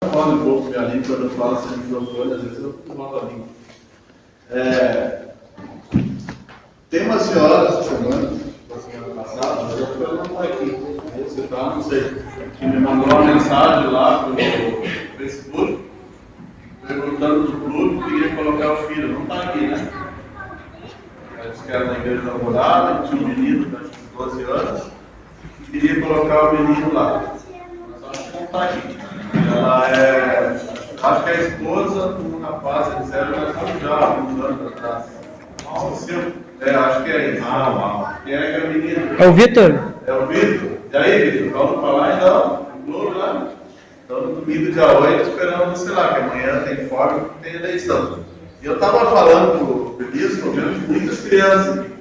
falo um pouco minha língua, quando eu falo sem microfone, às vezes eu volto a língua. Tem uma senhora chamando, na semana passada, mas eu não estou aqui. Aí você tá, não sei, que me mandou uma mensagem lá pelo Facebook, perguntando do clube, queria colocar o filho. Não está aqui, né? Eles que era na igreja da Alvorada, tinha um menino de 12 anos, e queria colocar o menino lá. Mas acho que não está aqui. Ela acho que é a esposa de um rapaz, eles eram já há uns anos atrás. Acho que é isso. Quem é que é o menino? É o Vitor? É o Vitor. E aí, Vitor, vamos falar então? Vamos lá. Então, no domingo, dia 8, esperamos, sei lá, que amanhã tem folga, tem eleição. E eu estava falando por isso, eu vejo muitas crianças aqui.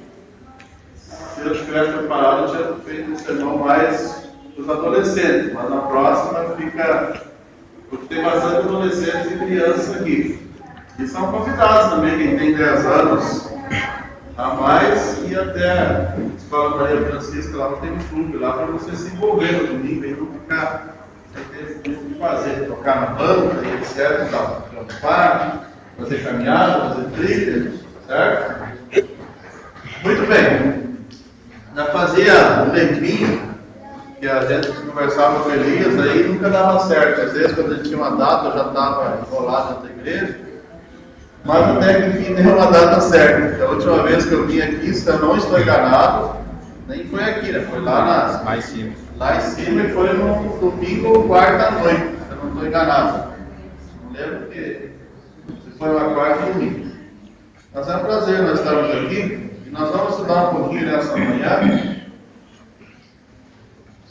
Se eu tivesse preparado, eu tinha feito um sermão mais dos adolescentes, mas na próxima fica. Porque tem bastante adolescentes e crianças aqui. E são convidados também, quem tem 10 anos a mais, e até a Escola Maria Francisca lá tem um clube lá para você se envolver no domingo e não ficar sem ter muito o que fazer, tocar na banda e etc. Acampar, fazer caminhada, fazer trilha, certo? Muito bem. Já fazia um tempinho que a gente conversava com Elias, aí nunca dava certo. Às vezes, quando ele tinha uma data, eu já estava enrolado dentro da igreja. Mas até que enfim deu uma data certa. A última vez que eu vim aqui, se eu não estou enganado, nem foi aqui, né? Foi lá em cima. Lá em cima, e foi no domingo, quarta-noite, se eu não estou enganado. Não lembro que se foi uma quarta e domingo. Mas é um prazer nós estarmos aqui, e nós vamos estudar um pouquinho nessa manhã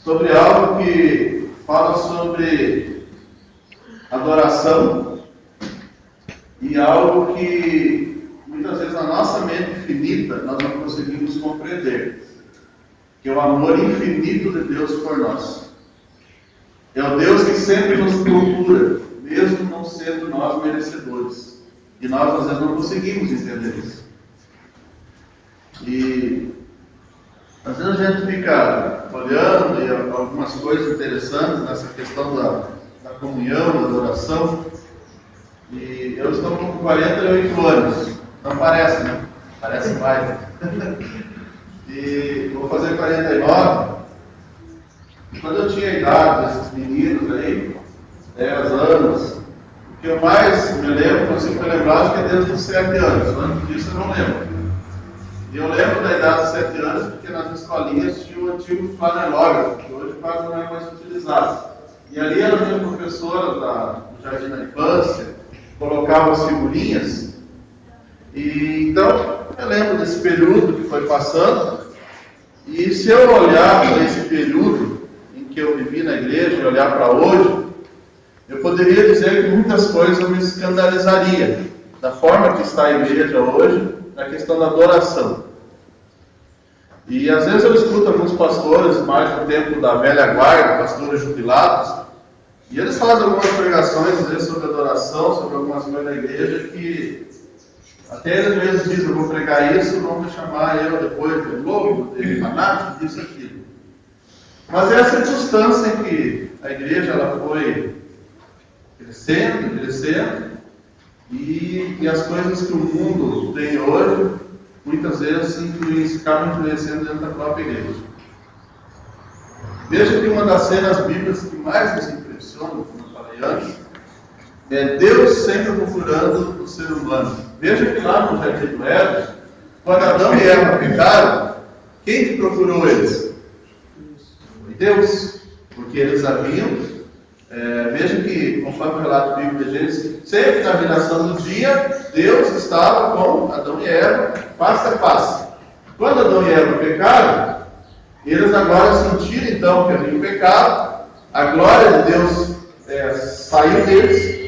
sobre algo que fala sobre adoração. E algo que muitas vezes na nossa mente finita nós não conseguimos compreender, que é o amor infinito de Deus por nós. É o Deus que sempre nos procura, mesmo não sendo nós merecedores. E nós às vezes não conseguimos entender isso. E às vezes a gente fica olhando e algumas coisas interessantes nessa questão da comunhão, da adoração. E eu estou com 48 anos. Não parece, né? Parece mais. E vou fazer 49. E quando eu tinha a idade desses meninos aí, 10 anos, o que eu mais me lembro, consigo me lembrar, acho que é desde os 7 anos. Antes disso eu não lembro. E eu lembro da idade dos 7 anos porque nas escolinhas tinha o antigo flanelógrafo, que hoje quase não é mais utilizado. E ali era a minha professora do Jardim da Infância, colocava as figurinhas, e então eu lembro desse período que foi passando, e se eu olhar para esse período em que eu vivi na igreja e olhar para hoje, eu poderia dizer que muitas coisas eu me escandalizaria da forma que está a igreja hoje, na questão da adoração. E às vezes eu escuto alguns pastores mais do tempo da velha guarda, pastores jubilados, e eles fazem algumas pregações, às vezes, sobre adoração, sobre algumas coisas da igreja, que até eles mesmos dizem, eu vou pregar isso, vão me chamar eu depois de louco, de fanático, disso, aquilo. Mas é a circunstância em que a igreja ela foi crescendo, e as coisas que o mundo tem hoje, muitas vezes acabam influenciando dentro da própria igreja. Veja que uma das cenas bíblicas que mais nos impressiona, como eu falei antes, é Deus sempre procurando o ser humano. Veja que lá no Jardim do Éden, quando Adão e Eva pecaram, quem que procurou eles? Foi Deus, porque eles haviam, veja que, conforme o relato bíblico de Gênesis, sempre na viração do dia, Deus estava com Adão e Eva, face a face. Quando Adão e Eva pecaram, eles agora sentiram então que havia pecado, a glória de Deus saiu deles,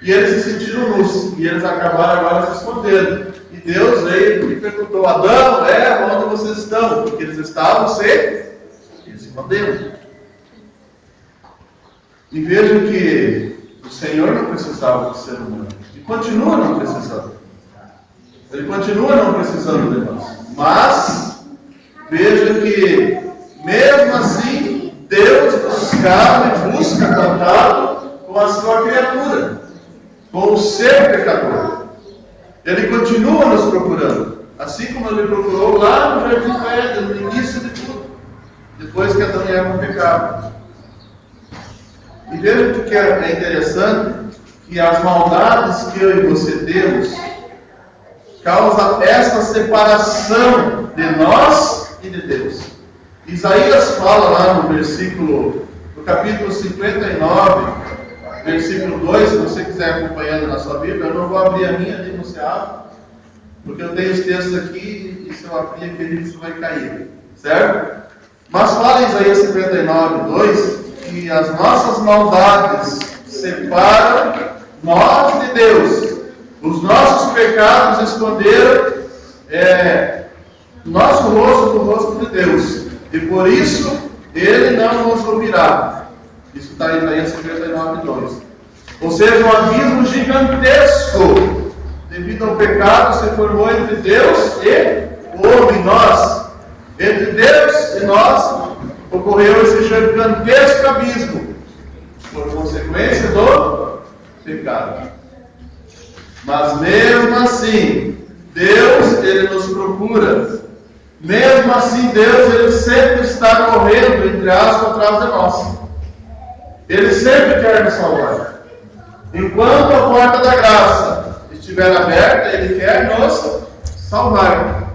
e eles se sentiram nus, e eles acabaram agora se escondendo. E Deus veio e perguntou: Adão, Eva, onde vocês estão? Porque eles estavam se escondendo. E vejam que o Senhor não precisava do ser humano, e continua não precisando. Ele continua não precisando de nós. Mas veja que, mesmo assim, Deus buscava e busca contato com a sua criatura, com o ser pecador. Ele continua nos procurando, assim como ele procurou lá no Jardim do Éden, no início de tudo, depois que Adão e Eva pecaram. E veja que é interessante, que as maldades que eu e você temos causam essa separação de nós e de Deus. Isaías fala lá no capítulo 59, versículo 2, se você quiser acompanhando na sua Bíblia, eu não vou abrir a minha ali no Seabra, porque eu tenho os textos aqui e se eu abrir aquele isso vai cair, certo? Mas fala em Isaías 59, 2, que as nossas maldades separam nós de Deus. Os nossos pecados esconderam nosso rosto do rosto de Deus. E por isso, Ele não nos ouvirá. Isso está em Isaías 59, 2. Ou seja, um abismo gigantesco devido ao pecado se formou entre Deus e o homem, nós. Entre Deus e nós ocorreu esse gigantesco abismo por consequência do pecado. Mas mesmo assim, Deus, Ele nos procura. Mesmo assim, Deus, Ele sempre está correndo, entre aspas, atrás de nós. Ele sempre quer nos salvar. Enquanto a porta da graça estiver aberta, Ele quer nos salvar.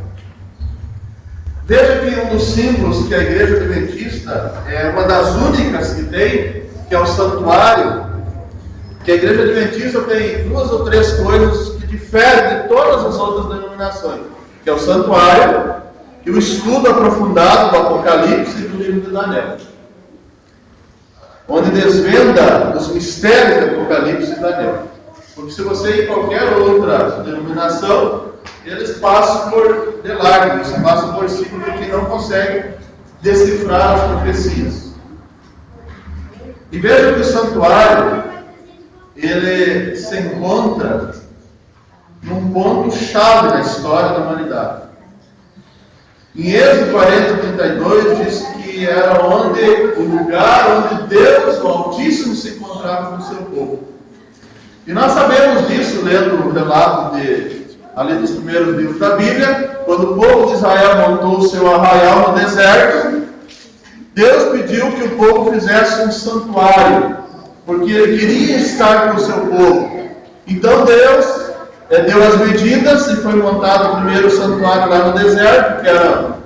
Veja que um dos símbolos que a Igreja Adventista é uma das únicas que tem, que é o santuário. Que a Igreja Adventista tem 2 ou 3 coisas que diferem de todas as outras denominações, que é o santuário e o estudo aprofundado do Apocalipse e do livro de Daniel, onde desvenda os mistérios do Apocalipse e Daniel. Porque se você ir em qualquer outra denominação, eles passam por de largo, eles passam por cima porque não conseguem decifrar as profecias. E veja que o santuário, ele se encontra num ponto-chave na história da humanidade. Em Êxodo 40, 32, diz que era o lugar onde Deus, o Altíssimo, se encontrava com o seu povo. E nós sabemos disso lendo o relato ali dos primeiros livros da Bíblia, quando o povo de Israel montou o seu arraial no deserto, Deus pediu que o povo fizesse um santuário, porque Ele queria estar com o seu povo. Então Deus deu as medidas e foi montado o primeiro santuário lá no deserto, que era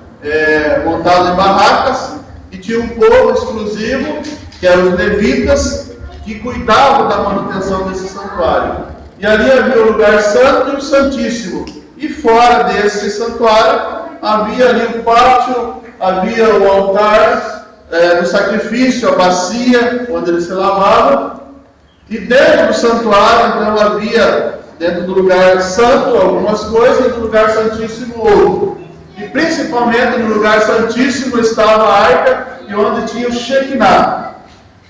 montado em barracas, e tinha um povo exclusivo, que eram os levitas, que cuidavam da manutenção desse santuário. E ali havia o lugar santo e o santíssimo. E fora desse santuário havia ali o pátio, havia o altar do sacrifício, a bacia onde eles se lavavam. E dentro do santuário, então, havia, dentro do lugar santo, algumas coisas, e no lugar santíssimo, outro. E principalmente no lugar santíssimo estava a arca, e onde tinha o Shekinah.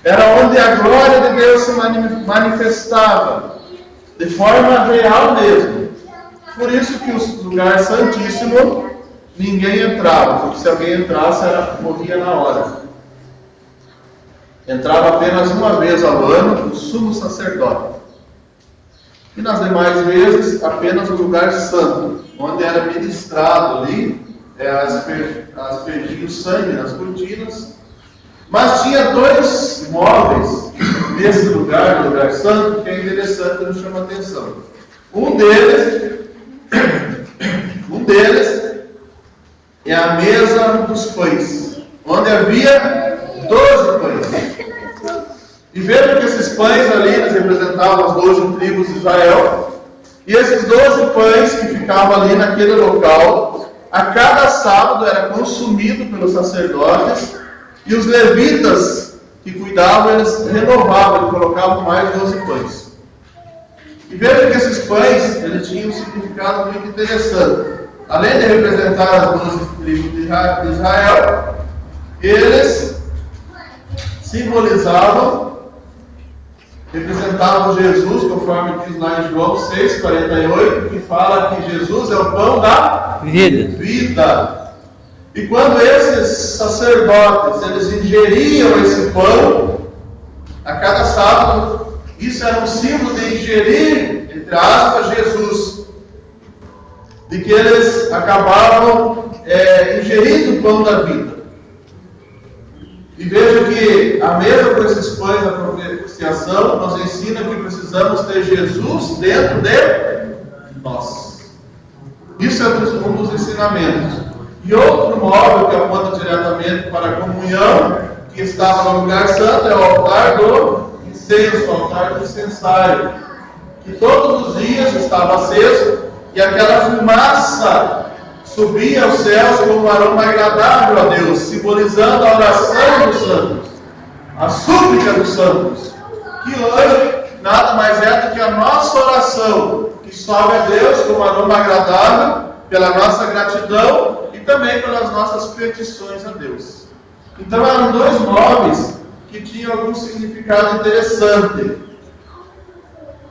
Era onde a glória de Deus se manifestava, de forma real mesmo. Por isso que o lugar santíssimo, ninguém entrava, porque se alguém entrasse, morria na hora. Entrava apenas uma vez ao ano o sumo sacerdote. E nas demais vezes, apenas o lugar santo, onde era ministrado ali, aspergia o sangue nas cortinas. Mas tinha 2 móveis nesse lugar, no lugar santo, que é interessante e nos chama a atenção. Um deles é a mesa dos pães, onde havia 12 pães. E veja que esses pães ali, eles representavam as 12 tribos de Israel. E esses 12 pães que ficavam ali naquele local, a cada sábado era consumido pelos sacerdotes, e os levitas que cuidavam, eles renovavam, eles colocavam mais 12 pães. E veja que esses pães, eles tinham um significado muito interessante. Além de representar as 12 tribos de Israel, eles representavam Jesus, conforme diz lá em João 6,48, que fala que Jesus é o pão da vida. E quando esses sacerdotes, eles ingeriam esse pão, a cada sábado, Isso era um símbolo de ingerir, entre aspas, Jesus. De que eles acabavam ingerindo o pão da vida. E veja que a mesma com esses pães da propiciação nos ensina que precisamos ter Jesus dentro de nós. Isso é um dos ensinamentos. E outro móvel que aponta diretamente para a comunhão, que estava no lugar santo, é o altar do incenso, o altar do incensário, que todos os dias estava aceso, e aquela fumaça subia aos céus como um aroma agradável a Deus, simbolizando a oração dos santos, a súplica dos santos, que hoje nada mais é do que a nossa oração, que sobe a Deus como um aroma agradável, pela nossa gratidão e também pelas nossas petições a Deus. Então eram dois móveis que tinham algum significado interessante.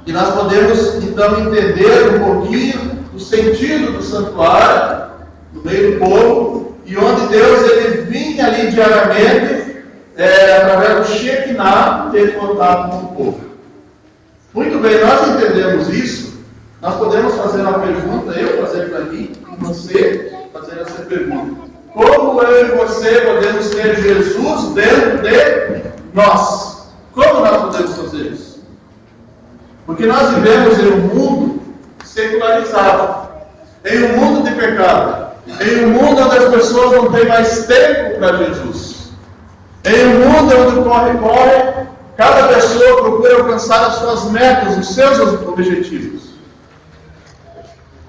E nós podemos então entender um pouquinho o sentido do santuário, no meio do povo, e onde Deus ele vinha ali diariamente, através do Shekinah, ter contato com o povo. Muito bem, nós entendemos isso. Nós podemos fazer uma pergunta, eu fazer para mim, e você fazer essa pergunta. Como eu e você podemos ter Jesus dentro de nós? Como nós podemos fazer isso? Porque nós vivemos em um mundo secularizado, em um mundo de pecado, em um mundo onde as pessoas não têm mais tempo para Jesus, em um mundo onde corre, cada pessoa procura alcançar as suas metas, os seus objetivos.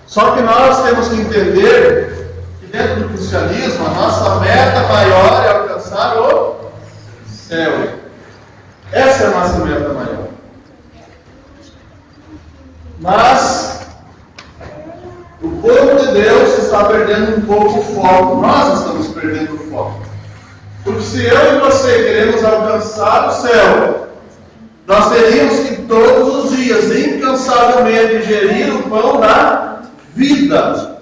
Só que nós temos que entender que dentro do cristianismo, a nossa meta maior é alcançar o céu. Essa é a nossa meta maior. Mas o povo de Deus está perdendo um pouco o foco. Nós estamos perdendo o foco. Porque se eu e você queremos alcançar o céu, nós teríamos que todos os dias, incansavelmente, ingerir o pão da vida.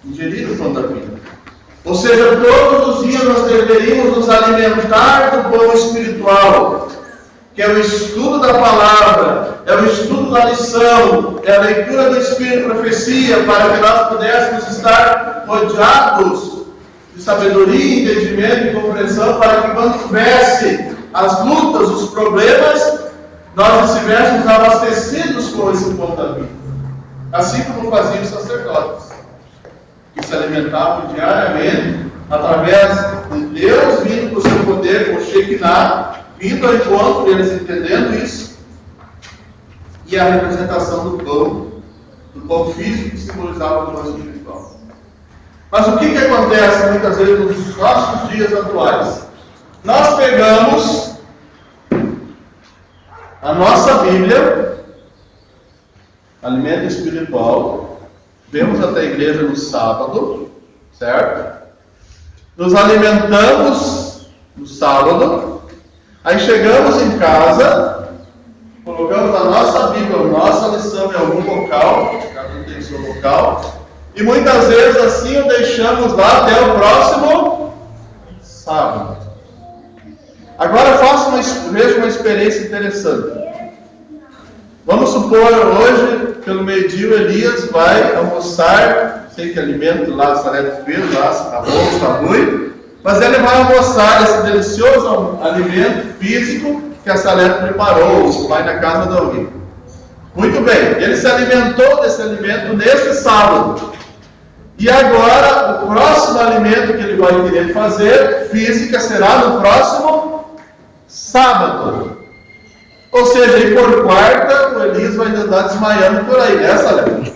Ingerir o pão da vida. Ou seja, todos os dias nós deveríamos nos alimentar do pão espiritual, que é o estudo da palavra, é o estudo da lição, é a leitura do Espírito e profecia, para que nós pudéssemos estar rodeados de sabedoria, entendimento e compreensão, para que quando tivesse as lutas, os problemas, nós estivéssemos abastecidos com esse pão da vida. Assim como faziam os sacerdotes, que se alimentavam diariamente, através de Deus vindo com o seu poder, com o Shekinah, vindo ao encontro deles, entendendo isso, e a representação do pão físico que simbolizava o pão espiritual. Mas o que acontece muitas vezes nos nossos dias atuais? Nós pegamos a nossa Bíblia, alimento espiritual, vemos até a igreja no sábado, certo? Nos alimentamos no sábado, aí chegamos em casa, colocamos a nossa Bíblia, a nossa lição em algum local, cada um tem seu local, e muitas vezes assim o deixamos lá até o próximo sábado. Agora veja uma experiência interessante. Vamos supor hoje, pelo meio-dia, o Elias vai almoçar, sei que alimento lá, Salete Pedro, lá, está bom, está ruim, mas ele vai almoçar esse delicioso alimento físico que a Salete preparou, vai na casa de alguém. Muito bem, ele se alimentou desse alimento nesse sábado. E agora, o próximo alimento que ele vai querer fazer, física, será no próximo sábado. Ou seja, aí por quarta, o Elias vai andar desmaiando por aí, né, Salete?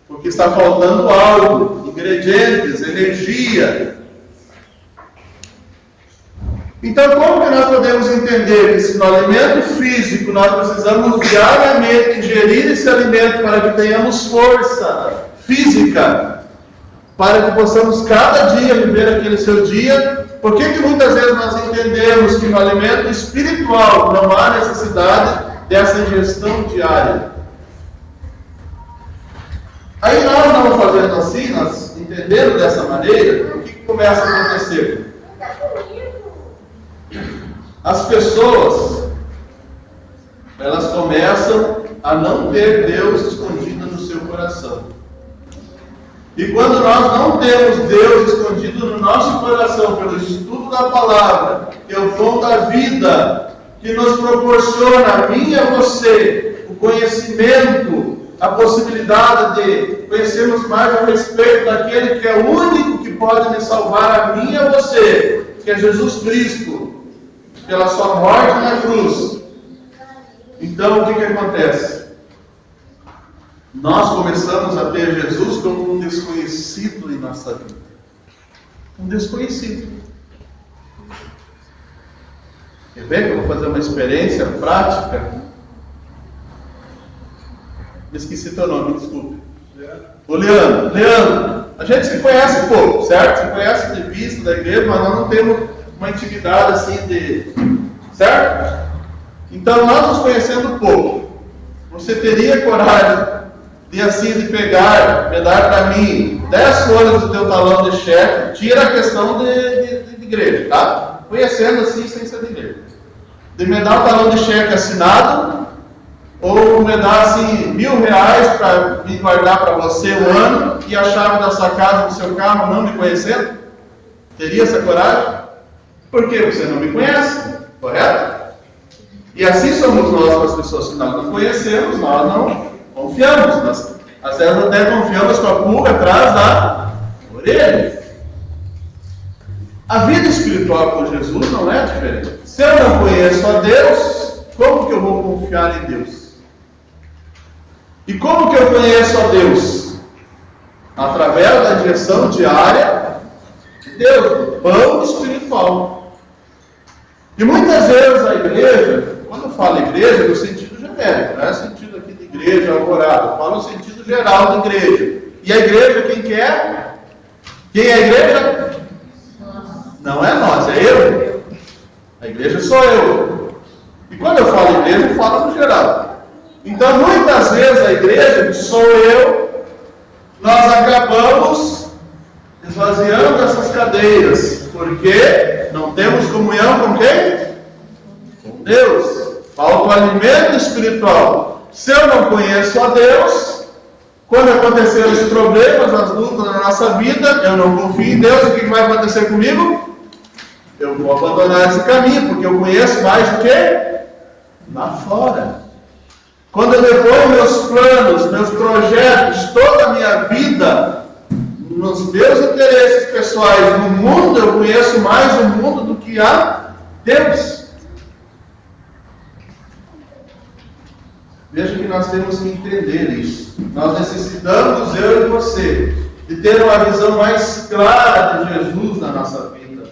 Porque está faltando algo, ingredientes, energia. Então, como que nós podemos entender que se no alimento físico nós precisamos diariamente ingerir esse alimento para que tenhamos força física, para que possamos cada dia viver aquele seu dia? Por que muitas vezes nós entendemos que no alimento espiritual não há necessidade dessa ingestão diária? Aí nós vamos fazendo assim, nós entendendo dessa maneira, o que começa a acontecer? As pessoas elas começam a não ter Deus escondido no seu coração. E quando nós não temos Deus escondido no nosso coração pelo estudo da palavra, que é o dom da vida, que nos proporciona a mim e a você o conhecimento, a possibilidade de conhecermos mais a respeito daquele que é o único que pode me salvar a mim e a você, que é Jesus Cristo, pela sua morte na cruz. Então, o que acontece? Nós começamos a ter Jesus como um desconhecido em nossa vida. Um desconhecido. Quer ver que eu vou fazer uma experiência prática? Me esqueci teu nome, me desculpe. O Leandro. Leandro, a gente se conhece pouco, certo? Se conhece de vista da igreja, mas nós não temos uma intimidade assim de... Certo? Então, nós nos conhecendo pouco. Você teria coragem de pegar, me dar para mim 10 folhas do teu talão de cheque, tira a questão de igreja, tá? Conhecendo assim, sem ser de igreja. De me dar um talão de cheque assinado, ou me dar assim R$1.000 para me guardar para você um ano, e a chave da sua casa, do seu carro, não me conhecendo? Teria essa coragem? Porque você não me conhece, correto? E assim somos nós com as pessoas que nós não conhecemos, nós não confiamos. Nós, às vezes até confiamos com a pulga atrás da orelha. A vida espiritual com Jesus não é diferente. Se eu não conheço a Deus, como que eu vou confiar em Deus? E como que eu conheço a Deus? Através da direção diária de Deus, do pão espiritual. E muitas vezes a igreja, quando eu falo igreja, no sentido genérico, não é sentido aqui de igreja alvorada, eu falo no sentido geral de igreja. E a igreja, quem que é? Quem é a igreja? Não é nós, é eu. A igreja sou eu. E quando eu falo igreja, eu falo no geral. Então, muitas vezes a igreja, que sou eu, nós acabamos esvaziando essas cadeiras, porque não temos comunhão com quem? Com Deus. Falta o alimento espiritual. Se eu não conheço a Deus, quando acontecerem os problemas, as lutas na nossa vida, eu não confio em Deus, o que vai acontecer comigo? Eu vou abandonar esse caminho, porque eu conheço mais do que lá fora. Quando eu deponho meus planos, meus projetos, toda a minha vida, nos meus interesses pessoais no mundo, eu conheço mais o mundo do que a Deus. Veja que nós temos que entender isso. Nós necessitamos, eu e você, de ter uma visão mais clara de Jesus na nossa vida.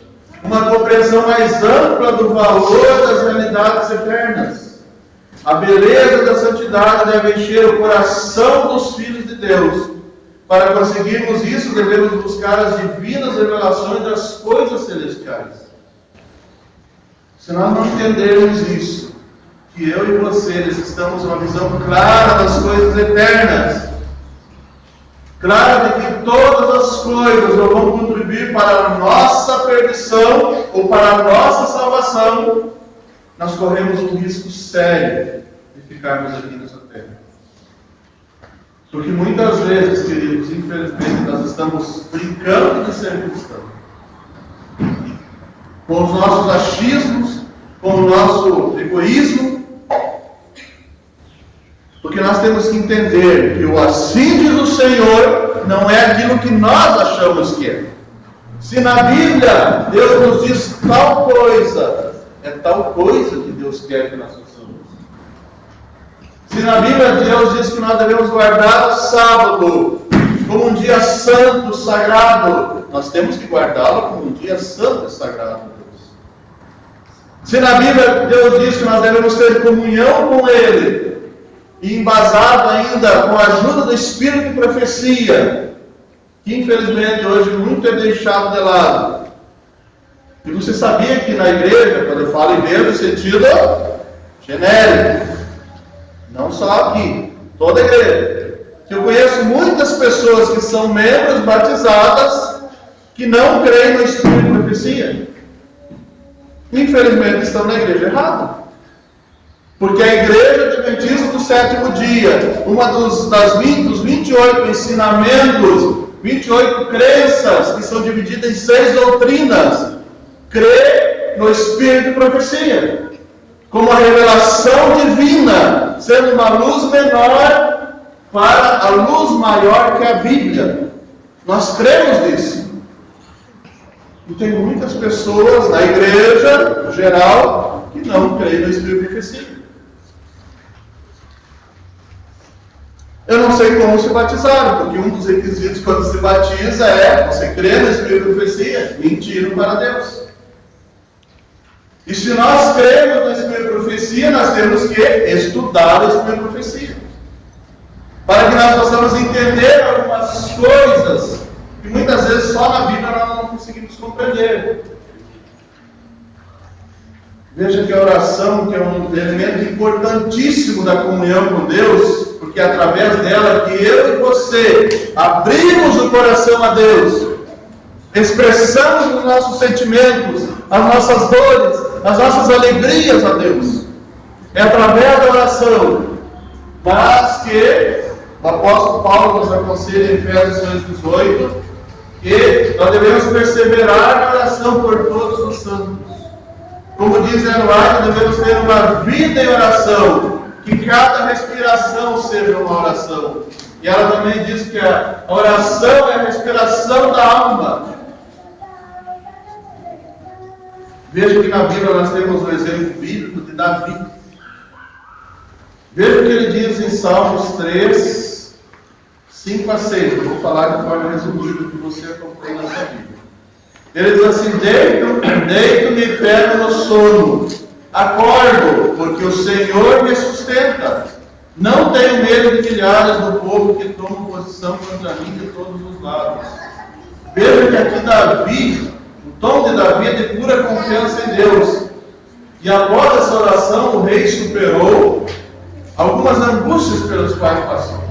Uma compreensão mais ampla do valor das realidades eternas. A beleza da santidade deve encher o coração dos filhos de Deus. Para conseguirmos isso, devemos buscar as divinas revelações das coisas celestiais. Se nós não entendermos isso, que eu e você necessitamos uma visão clara das coisas eternas, clara de que todas as coisas vão contribuir para a nossa perdição ou para a nossa salvação, nós corremos um risco sério de ficarmos aqui nessa terra. Porque muitas vezes, queridos, infelizmente, nós estamos brincando de ser cristãos. Com os nossos achismos, com o nosso egoísmo. Porque nós temos que entender que o assim diz o Senhor não é aquilo que nós achamos que é. Se na Bíblia Deus nos diz tal coisa, é tal coisa que Deus quer que nós façamos. Se na Bíblia Deus diz que nós devemos guardar o sábado como um dia santo, sagrado, nós temos que guardá-lo como um dia santo e sagrado. Se na Bíblia Deus diz que nós devemos ter comunhão com Ele, e embasado ainda com a ajuda do Espírito de profecia, que infelizmente hoje muito é deixado de lado. E você sabia que na igreja, quando eu falo igreja, no sentido genérico, não só aqui, toda a igreja, que eu conheço muitas pessoas que são membros batizadas que não creem no Espírito de profecia. Infelizmente estão na igreja errada. Porque a Igreja Adventista do Sétimo Dia, uma dos 28 ensinamentos, 28 crenças, que são divididas em 6 doutrinas, crê no Espírito de profecia, como a revelação divina, sendo uma luz menor para a luz maior que a Bíblia. Nós cremos nisso. E tem muitas pessoas na igreja, no geral, que não creem no Espírito de profecia. Eu não sei como se batizaram, porque um dos requisitos quando se batiza é você crer no Espírito de profecia. Mentiram para Deus. E se nós cremos no Espírito de profecia, nós temos que estudar o Espírito de profecia, para que nós possamos entender algumas coisas que muitas vezes só na Bíblia nós não conseguimos compreender. Veja que a oração, que é um elemento importantíssimo da comunhão com Deus, porque é através dela que eu e você abrimos o coração a Deus, expressamos os nossos sentimentos, as nossas dores, as nossas alegrias a Deus. É através da oração. Mas que o apóstolo Paulo nos aconselha em Efésios 2,18, que nós devemos perseverar na oração por todos os santos. Como diz Eduardo, devemos ter uma vida em oração, que cada respiração seja uma oração. E ela também diz que a oração é a respiração da alma. Veja que na Bíblia nós temos o exemplo bíblico de Davi. Veja o que ele diz em Salmos 3, 5 a 6. Eu vou falar de forma resumida, que você acompanha na sua Bíblia. Ele diz assim: deito-me e pego no sono, acordo, porque o Senhor me sustenta. Não tenho medo de milhares do povo que tomam posição contra mim de todos os lados. Veja que aqui Davi, o tom de Davi é de pura confiança em Deus. E após essa oração, o rei superou algumas angústias pelas quais passou.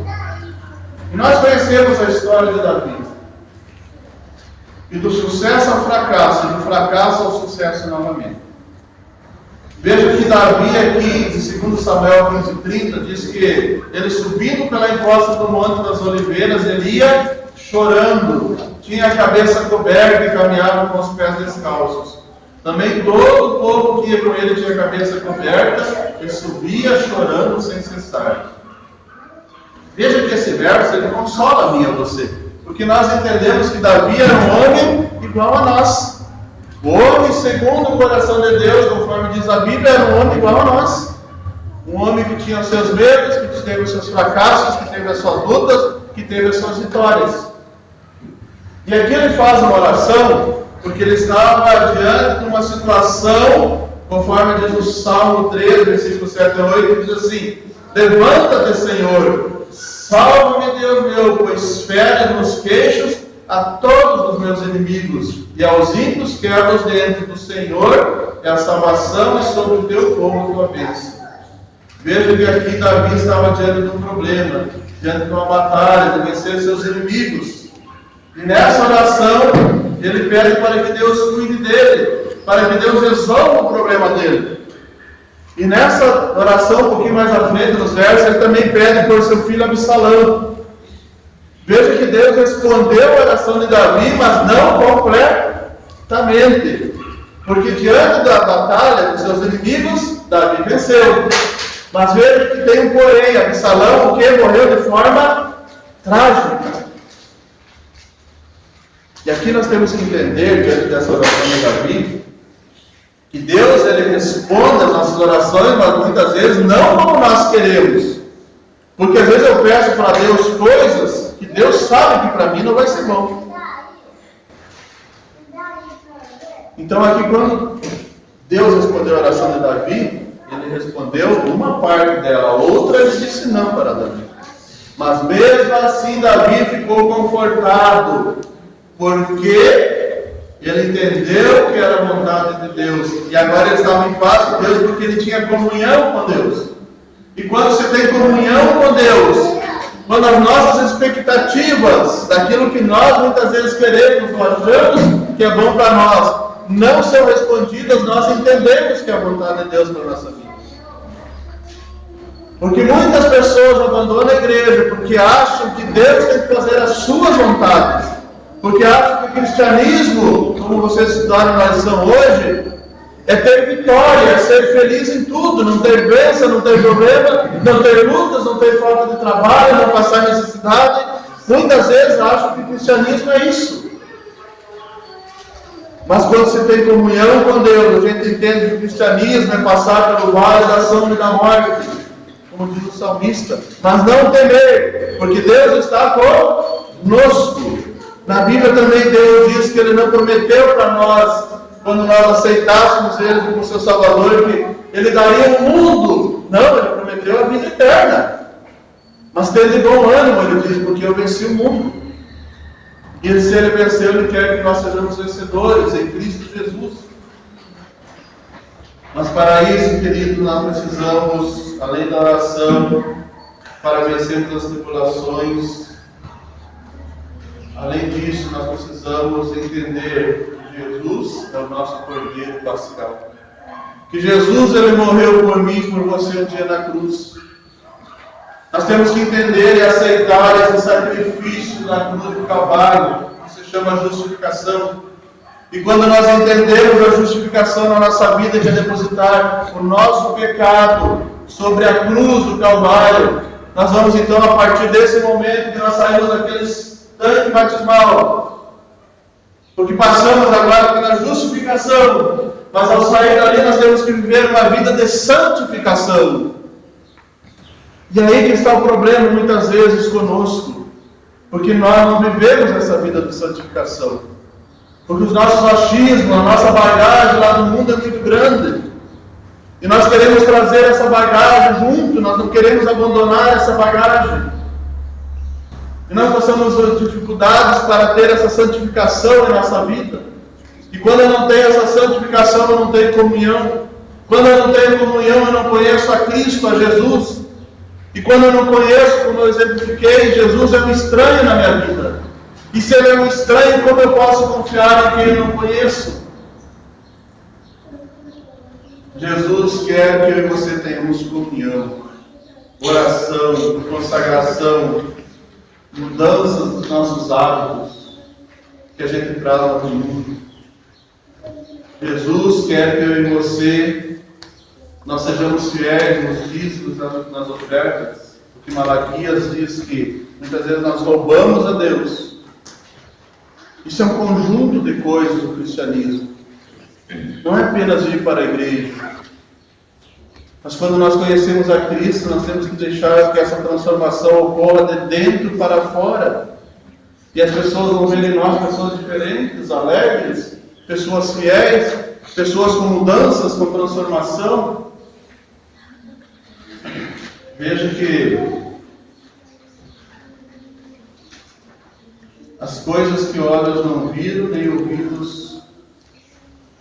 E nós conhecemos a história de Davi. E do sucesso ao fracasso, e do fracasso ao sucesso novamente. Veja que Davi aqui, em 2 Samuel 15:30, diz que ele subindo pela encosta do Monte das Oliveiras, ele ia chorando, tinha a cabeça coberta e caminhava com os pés descalços. Também todo o povo que ia com ele tinha a cabeça coberta e subia chorando sem cessar. Veja que esse verso ele consola a mim e a você, porque nós entendemos que Davi era um homem igual a nós. O homem segundo o coração de Deus, conforme diz a Bíblia, era um homem igual a nós. Um homem que tinha os seus medos, que teve os seus fracassos, que teve as suas lutas, que teve as suas vitórias. E aqui ele faz uma oração, porque ele estava diante de uma situação, conforme diz o Salmo 3, versículo 7 a 8, diz assim: levanta-te, Senhor, salva-me, Deus meu, pois feres nos queixos a todos os meus inimigos, e aos ímpios quebra os dentes do Senhor, é a salvação e sobre o teu povo a tua bênção. Veja que aqui Davi estava diante de um problema, diante de uma batalha, de vencer seus inimigos. E nessa oração, ele pede para que Deus cuide dele, para que Deus resolva o problema dele. E nessa oração, um pouquinho mais à frente nos versos, ele também pede por seu filho Absalão. Veja que Deus respondeu a oração de Davi, mas não completamente. Porque diante da batalha dos seus inimigos, Davi venceu. Mas veja que tem um porém, Absalão, o que morreu de forma trágica. E aqui nós temos que entender, diante dessa oração de Davi, que Deus ele responde às nossas orações, mas muitas vezes não como nós queremos. Porque às vezes eu peço para Deus coisas que Deus sabe que para mim não vai ser bom. Então aqui quando Deus respondeu a oração de Davi, ele respondeu uma parte dela, a outra ele disse não para Davi. Mas mesmo assim Davi ficou confortado, porque ele entendeu que era a vontade de Deus, e agora ele estava em paz com Deus, porque ele tinha comunhão com Deus. E quando você tem comunhão com Deus, quando as nossas expectativas, daquilo que nós muitas vezes queremos, ou achamos que é bom para nós, não são respondidas, nós entendemos que é a vontade de Deus para a nossa vida. Porque muitas pessoas abandonam a igreja porque acham que Deus tem que fazer as suas vontades. Porque acham que o cristianismo, como vocês estudaram na lição hoje, é ter vitória, é ser feliz em tudo, não ter doença, não ter problema, não ter lutas, não ter falta de trabalho, não passar necessidade. Muitas vezes acham que o cristianismo é isso. Mas quando se tem comunhão com Deus, a gente entende que o cristianismo é passar pelo vale da sombra e da morte, como diz o salmista. Mas não temer, porque Deus está conosco. Na Bíblia também Deus diz que Ele não prometeu para nós, quando nós aceitássemos Ele como seu Salvador, que Ele daria o mundo. Não, Ele prometeu a vida eterna. Mas tende bom ânimo, Ele diz, porque eu venci o mundo. E se Ele venceu, Ele quer que nós sejamos vencedores em Cristo Jesus. Mas para isso, querido, nós precisamos, além da oração, para vencermos as tribulações, além disso, nós precisamos entender que Jesus é o nosso Cordeiro Pascal. Que Jesus, Ele morreu por mim e por você um dia na cruz. Nós temos que entender e aceitar esse sacrifício na cruz do Calvário, que se chama justificação. E quando nós entendemos a justificação na nossa vida, que é depositar o nosso pecado sobre a cruz do Calvário, nós vamos então, a partir desse momento que nós saímos daquele tanque batismal, porque passamos agora pela justificação, mas ao sair dali nós temos que viver uma vida de santificação. E aí que está o problema muitas vezes conosco, porque nós não vivemos essa vida de santificação, porque os nossos achismos, a nossa bagagem lá no mundo é muito grande, e nós queremos trazer essa bagagem junto, nós não queremos abandonar essa bagagem, e nós passamos dificuldades para ter essa santificação em nossa vida, e quando eu não tenho essa santificação, eu não tenho comunhão. Quando eu não tenho comunhão, eu não conheço a Cristo, a Jesus. E quando eu não conheço, como eu exemplifiquei, Jesus é um estranho na minha vida. E se Ele é um estranho, como eu posso confiar em quem eu não conheço? Jesus quer que eu e você tenhamos comunhão, oração, consagração, mudanças dos nossos hábitos que a gente traz no mundo. Jesus quer que eu e você nós sejamos fiéis nos dízimos, nas ofertas, porque Malaquias diz que muitas vezes nós roubamos a Deus. Isso é um conjunto de coisas do cristianismo. Não é apenas ir para a igreja. Mas quando nós conhecemos a Cristo, nós temos que deixar que essa transformação ocorra de dentro para fora. E as pessoas vão ver em nós pessoas diferentes, alegres, pessoas fiéis, pessoas com mudanças, com transformação. Veja que as coisas que olhos não viram, nem ouvidos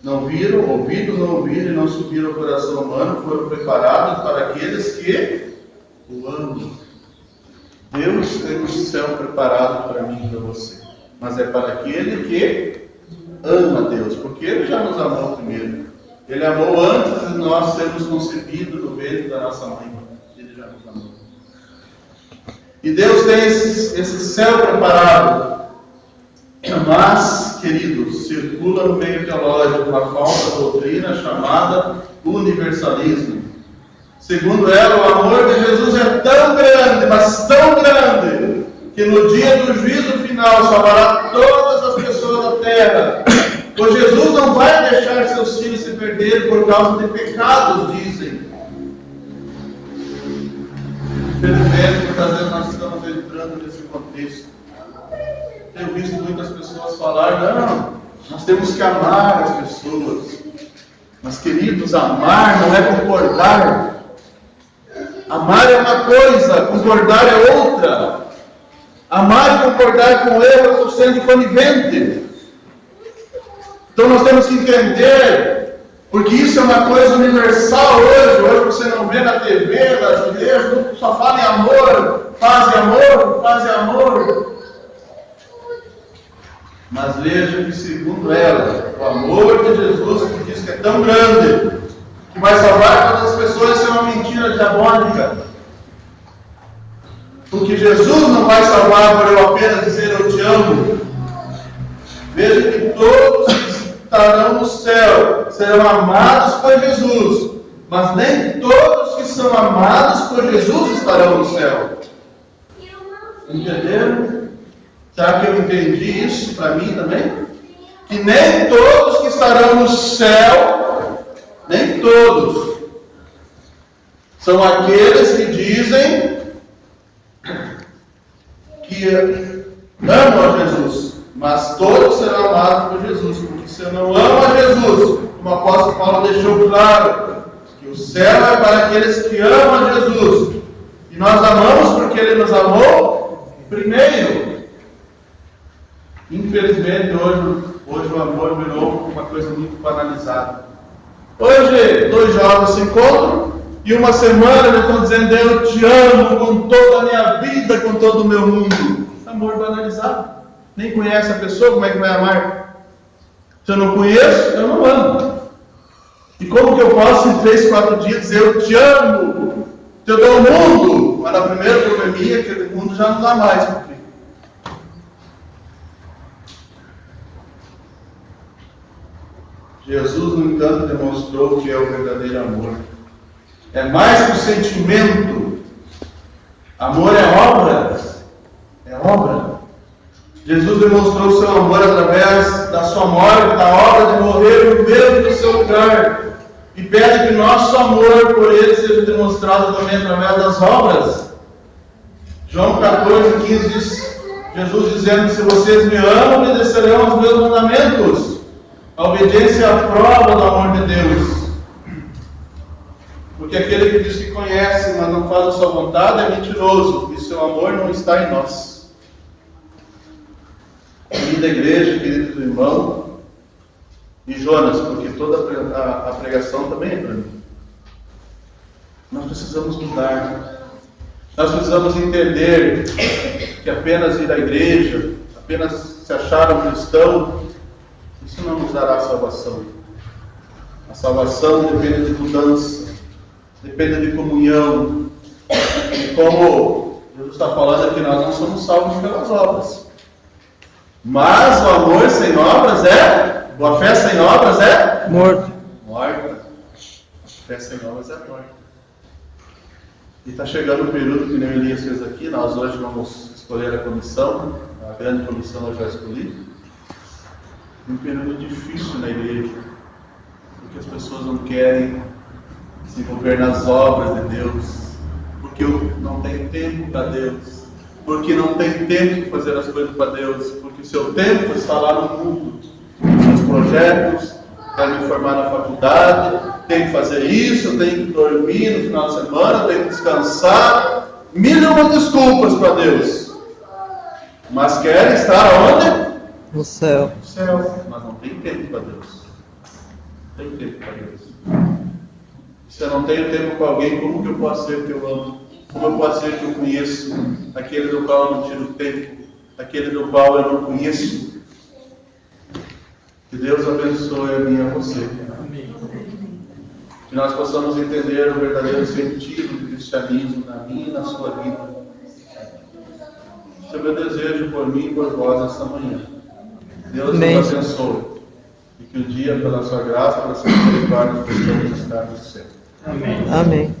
não viram, ouvidos não ouviram e não subiram ao coração humano, foram preparados para aqueles que o amam. Deus tem um céu preparado para mim e para você, mas é para aquele que ama Deus, porque Ele já nos amou primeiro. Ele amou antes de nós sermos concebidos no ventre da nossa mãe. Ele já nos amou. E Deus tem esse céu preparado. Mas, queridos, circula no meio teológico uma falsa doutrina chamada universalismo. Segundo ela, o amor de Jesus é tão grande, mas tão grande, que no dia do juízo final salvará todas as pessoas da terra. Pois Jesus não vai deixar seus filhos se perderem por causa de pecados, dizem. Infelizmente, muitas vezes nós estamos entrando nesse contexto. Tenho visto muitas pessoas falar, não, nós temos que amar as pessoas. Mas, queridos, amar não é concordar. Amar é uma coisa, concordar é outra. Amar e concordar com ele, eu estou sendo conivente. Então nós temos que entender, porque isso é uma coisa universal hoje. Hoje você não vê na TV, nas igrejas, só fala em amor, faz amor, faz amor. Mas veja que, segundo ela, o amor de Jesus, que diz que é tão grande, que vai salvar todas as pessoas, isso é uma mentira diabólica. Porque Jesus não vai salvar por eu apenas dizer eu te amo. Veja que todos que estarão no céu serão amados por Jesus, mas nem todos que são amados por Jesus estarão no céu. Entenderam? Será que eu entendi isso para mim também? Que nem todos que estarão no céu, nem todos, são aqueles que dizem que amam a Jesus, mas todos serão amados por Jesus. Porque se eu não amo a Jesus, como o apóstolo Paulo deixou claro, que o céu é para aqueles que amam a Jesus, e nós amamos porque Ele nos amou primeiro. Infelizmente hoje o amor virou uma coisa muito banalizada. Hoje 2 jovens se encontram e uma semana eles estão dizendo eu te amo com toda a minha vida, com todo o meu mundo. Amor banalizado. Nem conhece a pessoa, como é que vai amar? Se eu não conheço, eu não amo. E como que eu posso em 3, 4 dias dizer eu te amo, te dou o mundo? Mas na primeira probleminha aquele mundo já não dá mais. Porque Jesus, no entanto, demonstrou que é o verdadeiro amor. É mais que o sentimento. Amor é obra. É obra. Jesus demonstrou o seu amor através da sua morte, da obra de morrer no meio do seu lugar. E pede que nosso amor por Ele seja demonstrado também através das obras. João 14,15 diz, Jesus dizendo, se vocês me amam, obedecerão aos meus mandamentos. A obediência é a prova do amor de Deus. Porque aquele que diz que conhece, mas não faz a sua vontade, é mentiroso, e seu amor não está em nós. Querida igreja, queridos irmãos, e Jonas, porque toda a pregação também é para mim. Nós precisamos mudar. Nós precisamos entender que apenas ir à igreja, apenas se achar um cristão, isso não nos dará salvação. A salvação depende de mudança, depende de comunhão. E como Jesus está falando aqui, nós não somos salvos pelas obras. Mas o amor sem obras a fé sem obras é morta. A fé sem obras é morta. E está chegando o período que nem Elias fez aqui. Nós hoje vamos escolher a comissão, a grande comissão eu já escolhi. Um período difícil na igreja, porque as pessoas não querem se envolver nas obras de Deus, porque não tem tempo para Deus, porque não tem tempo de fazer as coisas para Deus, porque o seu tempo está lá no mundo, nos projetos, quero me formar na faculdade, tenho que fazer isso, tenho que dormir no final de semana, tenho que descansar, mil e uma desculpas para Deus, mas querem estar onde? No céu. No céu, mas não tem tempo para Deus. Não tem tempo para Deus. Se eu não tenho tempo para alguém, como que eu posso ser que eu amo? Como eu posso ser que eu conheço aquele do qual eu não tiro tempo, aquele do qual eu não conheço? Que Deus abençoe a mim e a você. Amém. Que nós possamos entender o verdadeiro sentido do cristianismo na minha e na sua vida. Esse é o meu desejo por mim e por vós esta manhã. Deus nos abençoe. E que o dia, pela sua graça, pela sua misericórdia, possamos estar no céu. Amém. Amém.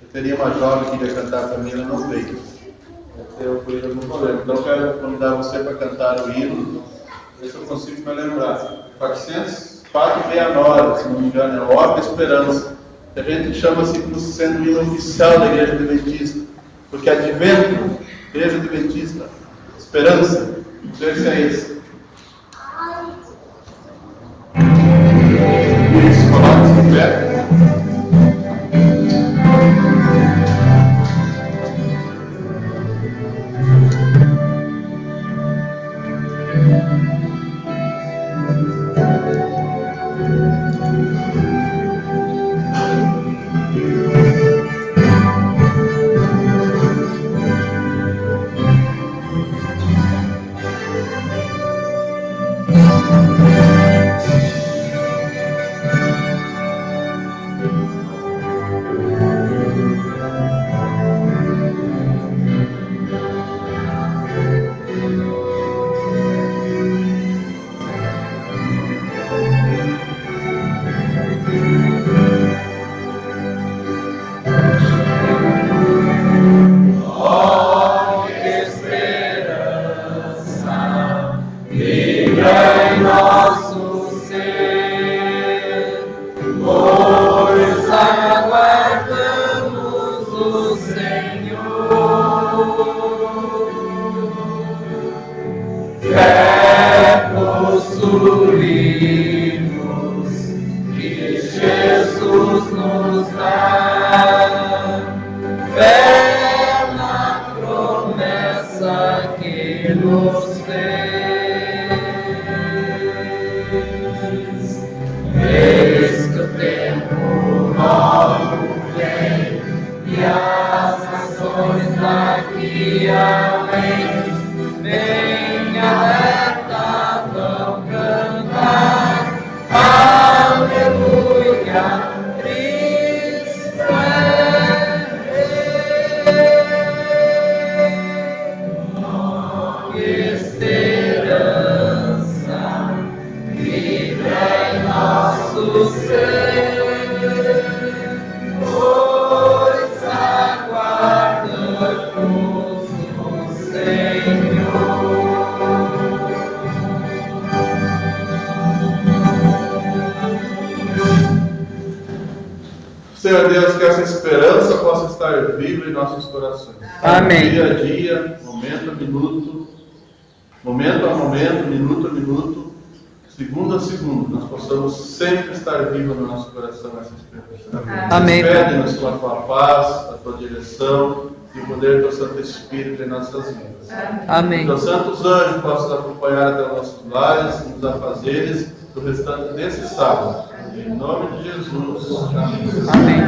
Eu teria uma jovem que queria cantar para mim, ela não veio. Eu fui algum problema. Então, eu quero convidar você para cantar o hino. Ver se eu consigo me lembrar. 469, se não me engano, é Ó Esperança. Que a gente chama assim como sendo o hino oficial da Igreja Adventista. Porque advento, Igreja Adventista, esperança. Esse é esse. Isso, coloque-se de pé. Fé possuímos que Jesus nos dá, fé na promessa que nos fez. Eis que o tempo logo vem e as nações daqui além bem alerta vão cantar, aleluia, Cristo é Rei. Que esperança vibra em nosso ser, pois aguardamos o Senhor. Senhor Deus, que essa esperança possa estar viva em nossos corações. Amém. Dia a dia, momento a minuto, minuto a minuto, segundo a segundo, nós possamos sempre estar vivo no nosso coração essa esperança. Amém. Pede-nos com a tua paz, a tua direção e o poder do teu Santo Espírito em nossas vidas. Amém. Que os santos anjos possam acompanhar até nossos lares, nos afazeres do restante desse sábado. Em nome de Jesus. Amém. Amém.